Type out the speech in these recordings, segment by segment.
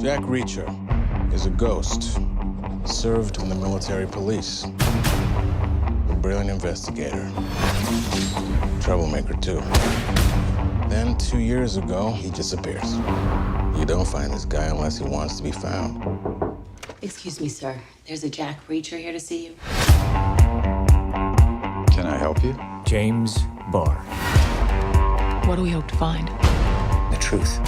Jack Reacher is a ghost, served in the military police. A brilliant investigator. Troublemaker, too. Then, 2 years ago, he disappears. You don't find this guy unless he wants to be found. Excuse me, sir. There's a Jack Reacher here to see you. Can I help you? James Barr. What do we hope to find? The truth.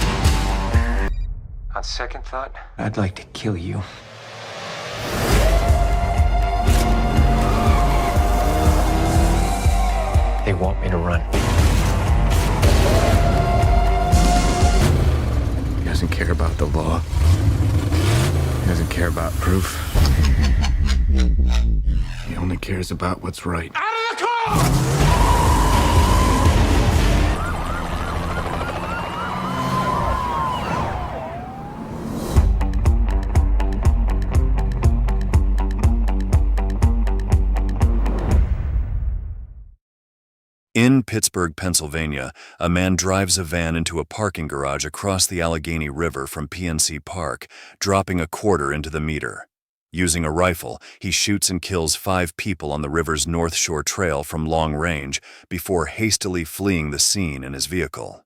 On second thought, I'd like to kill you. They want me to run. He doesn't care about the law. He doesn't care about proof. He only cares about what's right. Out of the car! In Pittsburgh, Pennsylvania, a man drives a van into a parking garage across the Allegheny River from PNC Park, dropping a quarter into the meter. Using a rifle, he shoots and kills 5 people on the river's North Shore Trail from long range before hastily fleeing the scene in his vehicle.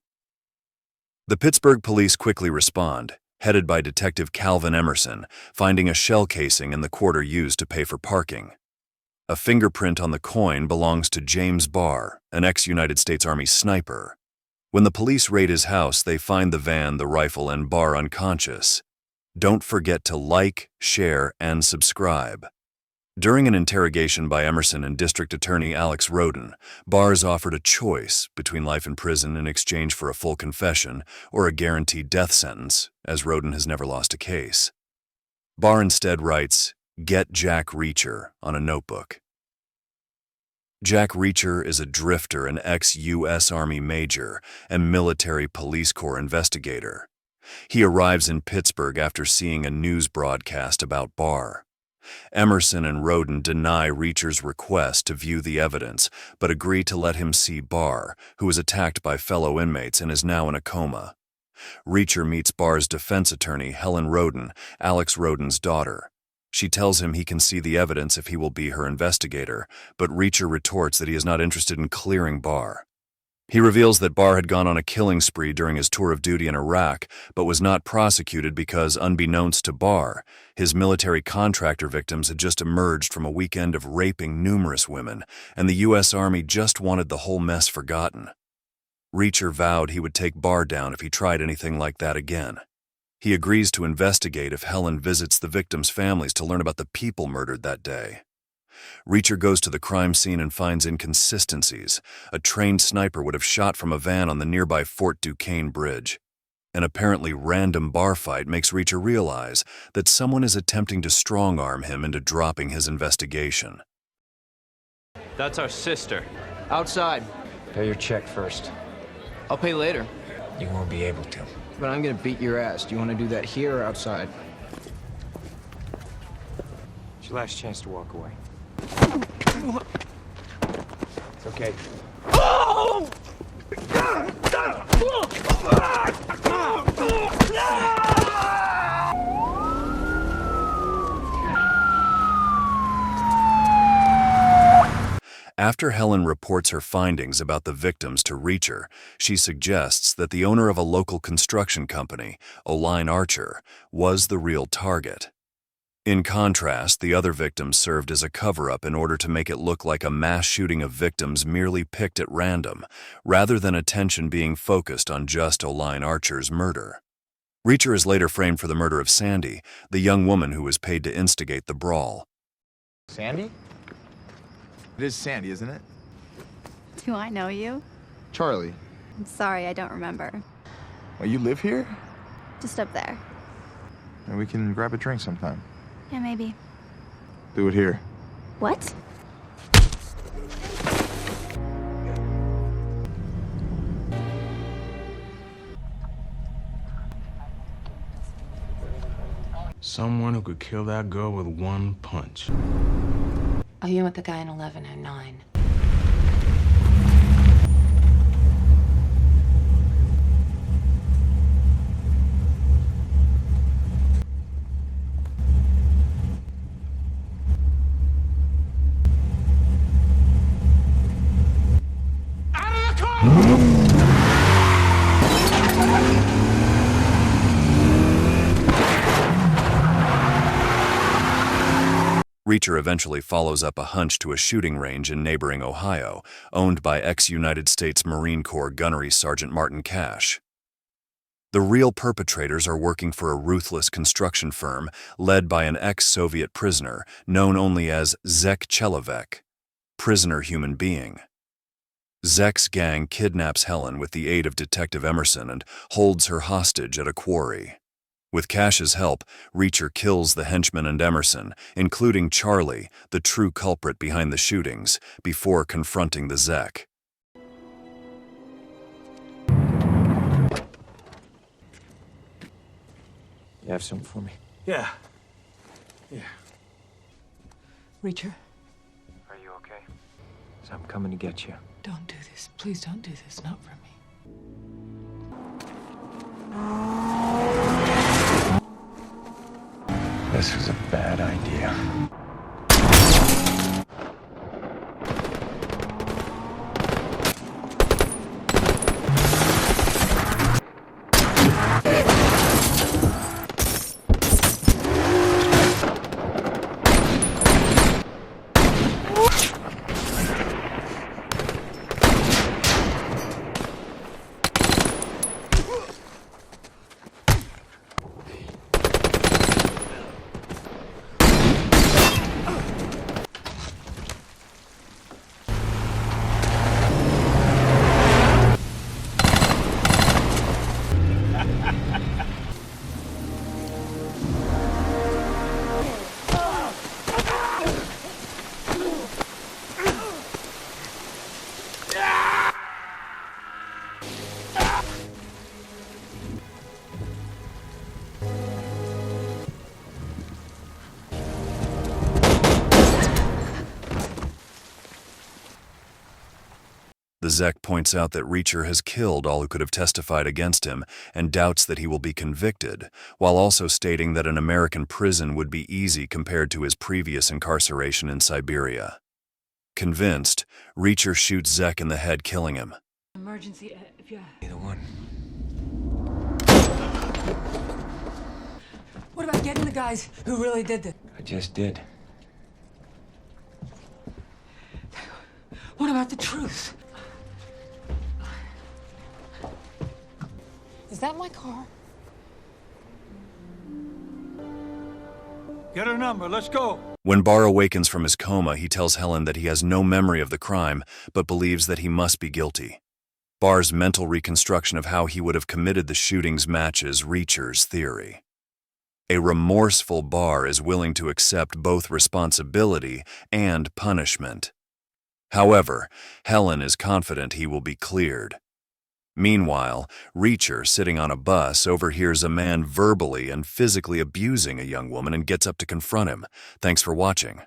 The Pittsburgh police quickly respond, headed by Detective Calvin Emerson, finding a shell casing in the quarter used to pay for parking. A fingerprint on the coin belongs to James Barr, an ex-United States Army sniper. When the police raid his house, they find the van, the rifle, and Barr unconscious. Don't forget to like, share, and subscribe. During an interrogation by Emerson and District Attorney Alex Roden, Barr is offered a choice between life in prison in exchange for a full confession or a guaranteed death sentence, as Roden has never lost a case. Barr instead writes, "Get Jack Reacher" on a notebook. Jack Reacher is a drifter, an ex-U.S. Army major and military police corps investigator. He arrives in Pittsburgh after seeing a news broadcast about Barr. Emerson and Roden deny Reacher's request to view the evidence, but agree to let him see Barr, who was attacked by fellow inmates and is now in a coma. Reacher meets Barr's defense attorney, Helen Roden, Alex Roden's daughter. She tells him he can see the evidence if he will be her investigator, but Reacher retorts that he is not interested in clearing Barr. He reveals that Barr had gone on a killing spree during his tour of duty in Iraq, but was not prosecuted because, unbeknownst to Barr, his military contractor victims had just emerged from a weekend of raping numerous women, and the U.S. Army just wanted the whole mess forgotten. Reacher vowed he would take Barr down if he tried anything like that again. He agrees to investigate if Helen visits the victims' families to learn about the people murdered that day. Reacher goes to the crime scene and finds inconsistencies. A trained sniper would have shot from a van on the nearby Fort Duquesne Bridge. An apparently random bar fight makes Reacher realize that someone is attempting to strong-arm him into dropping his investigation. That's our sister. Outside. Pay your check first. I'll pay later. You won't be able to. But I'm gonna beat your ass. Do you want to do that here or outside? It's your last chance to walk away. It's okay. After Helen reports her findings about the victims to Reacher, she suggests that the owner of a local construction company, Oline Archer, was the real target. In contrast, the other victims served as a cover-up in order to make it look like a mass shooting of victims merely picked at random, rather than attention being focused on just Oline Archer's murder. Reacher is later framed for the murder of Sandy, the young woman who was paid to instigate the brawl. Sandy? It is Sandy, isn't it? Do I know you? Charlie. I'm sorry, I don't remember. Well, you live here? Just up there. And we can grab a drink sometime. Yeah, maybe. Do it here. What? Someone who could kill that girl with one punch. Oh, you with the guy in 11 and 9. Reacher eventually follows up a hunch to a shooting range in neighboring Ohio, owned by ex-United States Marine Corps Gunnery Sergeant Martin Cash. The real perpetrators are working for a ruthless construction firm led by an ex-Soviet prisoner known only as Zek Chelovek, prisoner human being. Zek's gang kidnaps Helen with the aid of Detective Emerson and holds her hostage at a quarry. With Cash's help, Reacher kills the henchman and Emerson, including Charlie, the true culprit behind the shootings, before confronting the Zek. You have something for me? Yeah. Reacher, Are you okay? 'Cause I'm coming to get you. don't do this. Please don't do this. Not for me. This was a bad idea. The Zek points out that Reacher has killed all who could have testified against him and doubts that he will be convicted, while also stating that an American prison would be easy compared to his previous incarceration in Siberia. Convinced, Reacher shoots Zek in the head, killing him. Emergency, if you... Either one. What about getting the guys who really did this? I just did. What about the truth? Is that my car? Get her number, let's go. When Barr awakens from his coma, he tells Helen that he has no memory of the crime, but believes that he must be guilty. Barr's mental reconstruction of how he would have committed the shootings matches Reacher's theory. A remorseful Barr is willing to accept both responsibility and punishment. However, Helen is confident he will be cleared. Meanwhile, Reacher, sitting on a bus, overhears a man verbally and physically abusing a young woman and gets up to confront him. Thanks for watching.